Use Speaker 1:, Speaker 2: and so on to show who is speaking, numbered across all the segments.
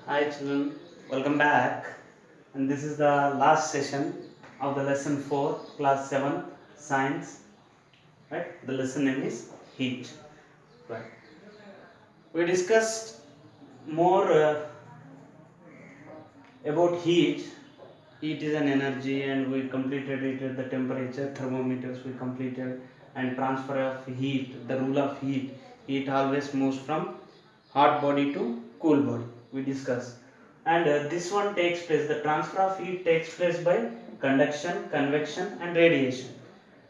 Speaker 1: Hi children, welcome back. And this is the last session of the lesson 4, class 7, science. Right? The lesson name is heat. Right. We discussed more about heat. Heat is an energy, and we completed it at the temperature thermometers. We completed and transfer of heat. The rule of heat. Heat always moves from hot body to cool body. We discussed. And this one takes place, the transfer of heat takes place by conduction, convection and radiation.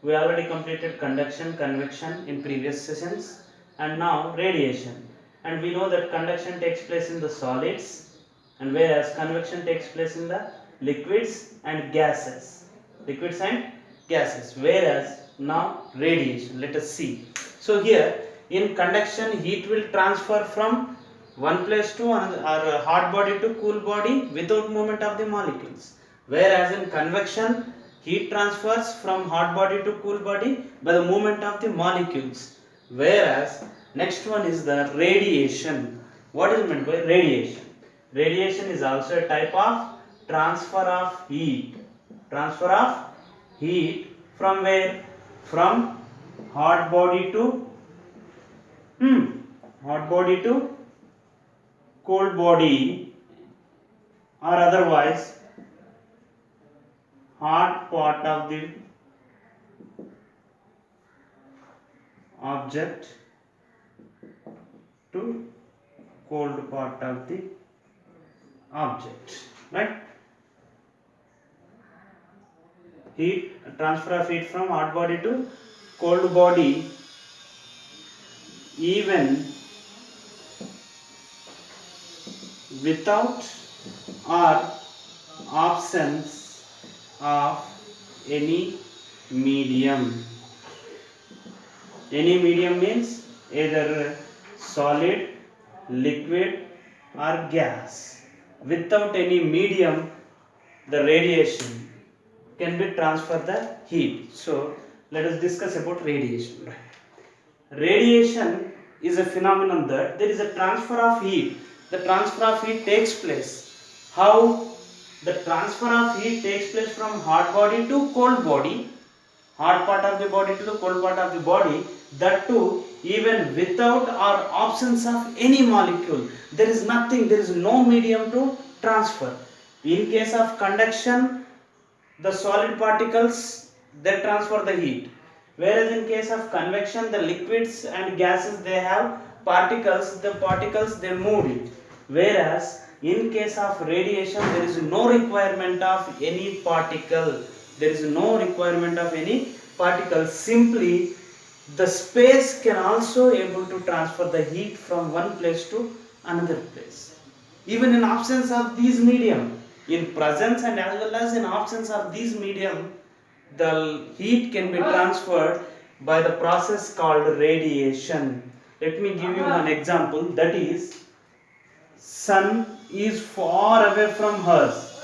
Speaker 1: We already completed conduction, convection in previous sessions, and now radiation. And we know that conduction takes place in the solids, and whereas convection takes place in the liquids and gases. Liquids and gases. Whereas now radiation. Let us see. So here in conduction, heat will transfer from one place to another, or hot body to cool body without movement of the molecules. Whereas in convection, heat transfers from hot body to cool body by the movement of the molecules. Whereas next one is the radiation. What is meant by radiation? Radiation is also a type of transfer of heat. Transfer of heat from where? From hot body to hot body to cold body, or otherwise hot part of the object to cold part of the object, right? Heat, transfer of heat from hot body to cold body, even without or absence of any medium. Any medium means either solid, liquid or gas. Without any medium, the radiation can be transferred the heat. So let us discuss about radiation. Radiation is a phenomenon that there is a transfer of heat. The transfer of heat takes place. How? The transfer of heat takes place from hot body to cold body, hot part of the body to the cold part of the body, that too even without or absence of any molecule. There is nothing, there is no medium to transfer. In case of conduction, the solid particles they transfer the heat, whereas in case of convection, the liquids and gases they have particles, the particles they move it. Whereas in case of radiation, there is no requirement of any particle. There is no requirement of any particle. Simply the space can also able to transfer the heat from one place to another place. Even in absence of these medium, in presence and as well as in absence of these medium, the heat can be transferred by the process called radiation. Let me give you one example, that is sun is far away from us,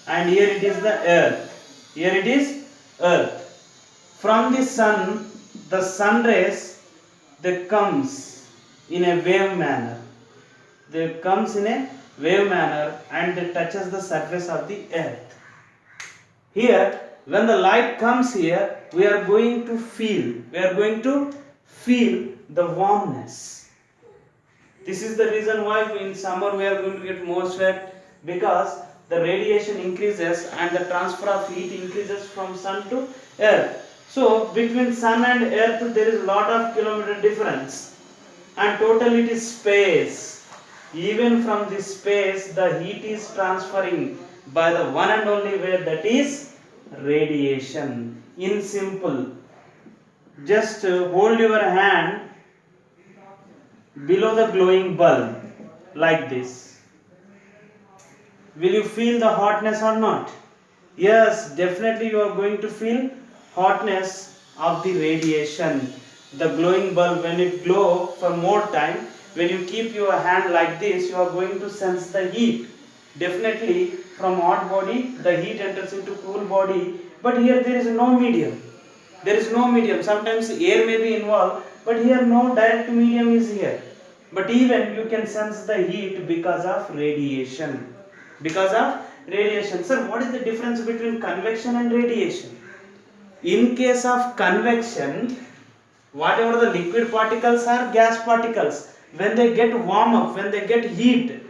Speaker 1: and here it is the earth. Here it is earth. From the sun rays they comes in a wave manner. They comes in a wave manner and they touches the surface of the earth. Here when the light comes here, we are going to feel the warmness. This is the reason why in summer we are going to get more sweat, because the radiation increases and the transfer of heat increases from sun to earth. So between sun and earth there is a lot of kilometer difference, and total it is space. Even from this space the heat is transferring by the one and only way, that is radiation. In simple, just hold your hand below the glowing bulb like this. Will you feel the hotness or not? Yes, definitely you are going to feel hotness of the radiation. The glowing bulb, when it glow for more time, when you keep your hand like this, you are going to sense the heat. Definitely from hot body the heat enters into cool body, but here there is no medium. There is no medium. Sometimes air may be involved, but here no direct medium is here. but even you can sense the heat because of radiation. Because of radiation. Sir, what is the difference between convection and radiation? In case of convection, whatever the liquid particles or gas particles, when they get warm up, when they get heat,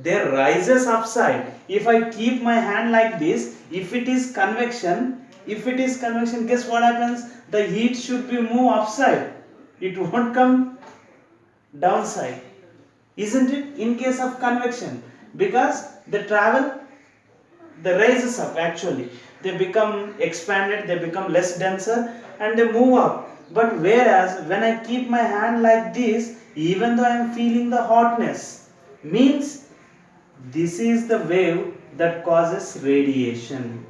Speaker 1: they rises upside. If I keep my hand like this, if it is convection, guess what happens? The heat should be move upside. It won't come downside, isn't it? In case of convection, because the travel, the rises up actually, they become expanded, they become less denser, and they move up. But whereas when I keep my hand like this, even though I am feeling the hotness, means this is the wave that causes radiation.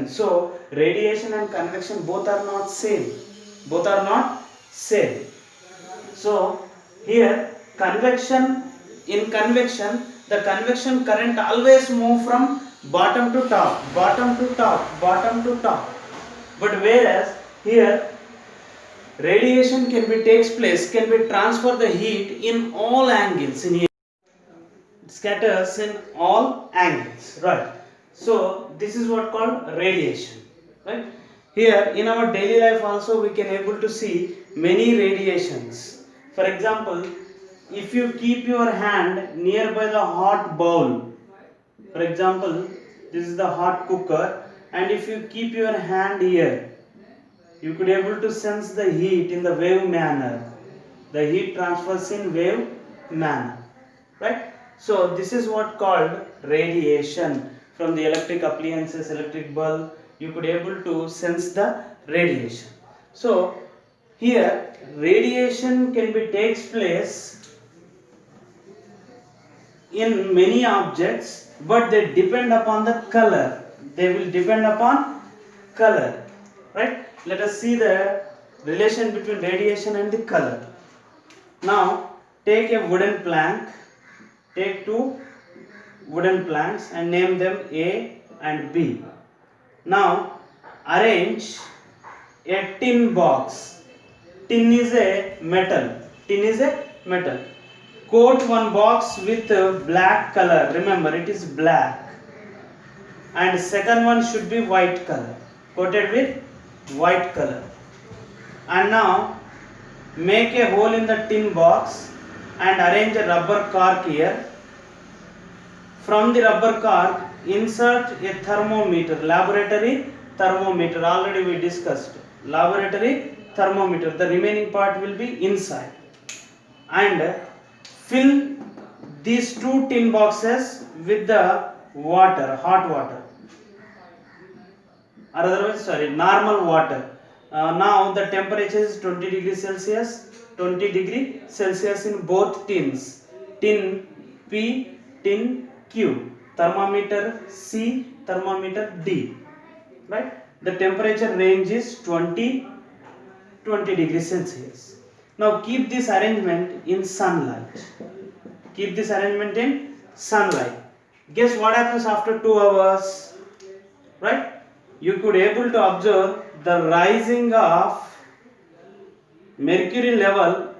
Speaker 1: So radiation and convection both are not same. So here in convection, the convection current always move from bottom to top. But whereas here radiation can be transfer the heat in all angles. It scatters in all angles, right? So this is what called radiation, right? Here in our daily life also we can able to see many radiations. For example, if you keep your hand nearby the hot bowl, for example, this is the hot cooker, and if you keep your hand here, you could able to sense the heat in the wave manner. The heat transfers in wave manner, right? So this is what called radiation. From the electric appliances, electric bulb, you could able to sense the radiation. So here radiation can be takes place in many objects, but they depend upon the color. They will depend upon color, right? Let us see the relation between radiation and the color. Now take a wooden plank, take two wooden planks and name them A and B. Now arrange a tin box. Tin is a metal. Coat one box with black color. Remember, it is black. And second one should be white color. Coated with white color. And now make a hole in the tin box and arrange a rubber cork here. From the rubber cork, insert a thermometer, laboratory thermometer. Already we discussed. Laboratory thermometer. The remaining part will be inside. And fill these two tin boxes with the water, hot water. Or otherwise, normal water. Now the temperature is 20 degrees Celsius. 20 degree Celsius in both tins. Tin P, tin Q. Thermometer C, thermometer D. Right? The temperature range is 20 degrees Celsius. Now keep this arrangement in sunlight. Guess what happens after 2 hours? Right? You could able to observe the rising of mercury level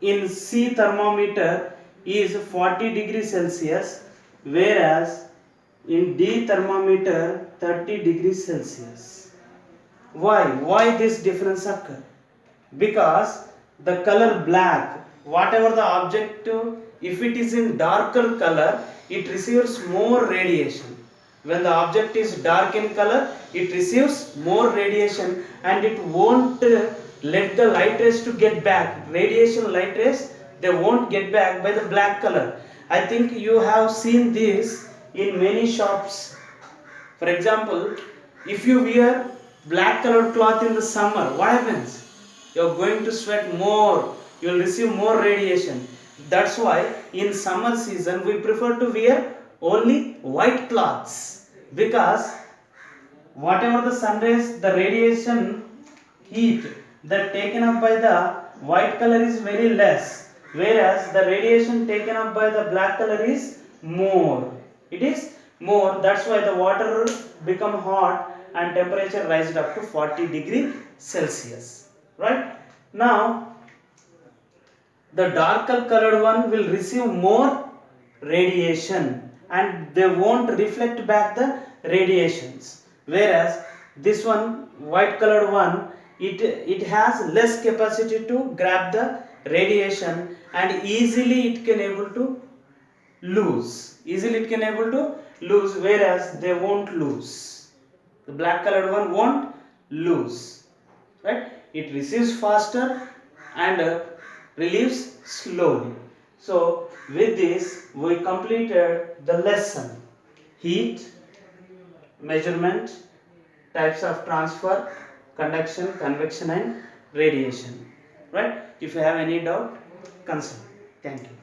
Speaker 1: in C thermometer is 40 degrees Celsius, whereas in D thermometer 30 degrees Celsius. Why this difference occur? Because the color black, whatever the object, if it is in darker color, it receives more radiation. When the object is dark in color, it receives more radiation and it won't let the light rays to get back. Radiation light rays, they won't get back by the black color. I think you have seen this in many shops. For example, if you wear black colored cloth in the summer, what happens? You are going to sweat more, you will receive more radiation. That's why in summer season we prefer to wear only white cloths, because whatever the sun rays, the radiation heat that taken up by the white color is very less, whereas the radiation taken up by the black color is more. It is more. That's why the water become hot and temperature rises up to 40 degrees Celsius. Right? Now the darker colored one will receive more radiation and they won't reflect back the radiations, whereas this one white colored one, it has less capacity to grab the radiation and easily it can able to lose, whereas they won't lose. The black colored one won't lose, right? It receives faster and relieves slowly. So with this we completed the lesson: heat, measurement, types of transfer, conduction, convection and radiation, right? If you have any doubt, consult. Thank you.